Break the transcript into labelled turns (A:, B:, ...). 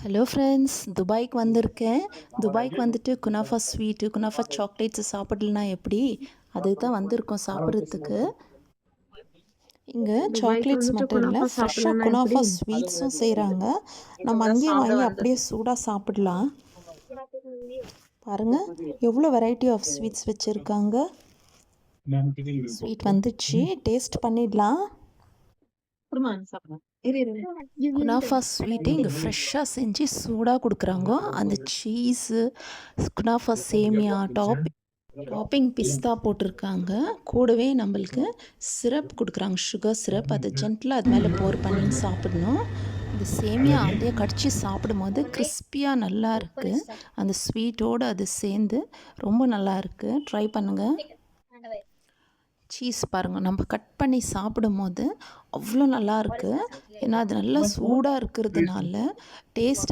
A: Hello friends, துபாய்க்கு வந்திருக்கேன். துபாய்க்கு வந்துட்டு குனாஃபா ஸ்வீட்டு, குனாஃபா சாக்லேட்ஸு சாப்பிடலனா எப்படி? அதுக்கு தான் வந்திருக்கோம் சாப்பிட்றதுக்கு. இங்கே
B: துபாய்க்கு
A: சாக்லேட்ஸ்
B: வந்துட்டு
A: மட்டும் இல்லை,
B: குனாஃபா
A: ஃப்ரெஷ்ஷாக
B: சாப்பிடலன்னா எப்படி?
A: குனாஃபா ஸ்வீட்ஸும் செய்கிறாங்க. நம்ம அங்கேயே வாங்கி அப்படியே சூடாக சாப்பிடலாம். பாருங்கள், எவ்வளோ வெரைட்டி ஆஃப் ஸ்வீட்ஸ் வச்சுருக்காங்க. ஸ்வீட் வந்துச்சு, டேஸ்ட் பண்ணிடலாம். குனாஃபா ஸ்வீட்டு இங்கே ஃப்ரெஷ்ஷாக செஞ்சு சூடாக கொடுக்குறாங்க. அந்த சீஸு, குனாஃபா சேமியா, டாப்பிங் பிஸ்தா போட்டிருக்காங்க. கூடவே நம்மளுக்கு சிரப் கொடுக்குறாங்க, சுகர் சிரப். அதை ஜென்டிலாக அது மேலே போர் பண்ணி சாப்பிடணும். இந்த சேமியா அப்படியே கடிச்சு சாப்பிடும்போது கிறிஸ்பியாக நல்லா இருக்குது. அந்த ஸ்வீட்டோடு அது சேர்ந்து ரொம்ப நல்லா இருக்குது. ட்ரை பண்ணுங்கள். சீஸ் பாருங்கள், நம்ம கட் பண்ணி சாப்பிடும்போது அவ்வளோ நல்லா இருக்குது. ஏன்னா அது நல்லா சூடாக இருக்கிறதுனால டேஸ்ட்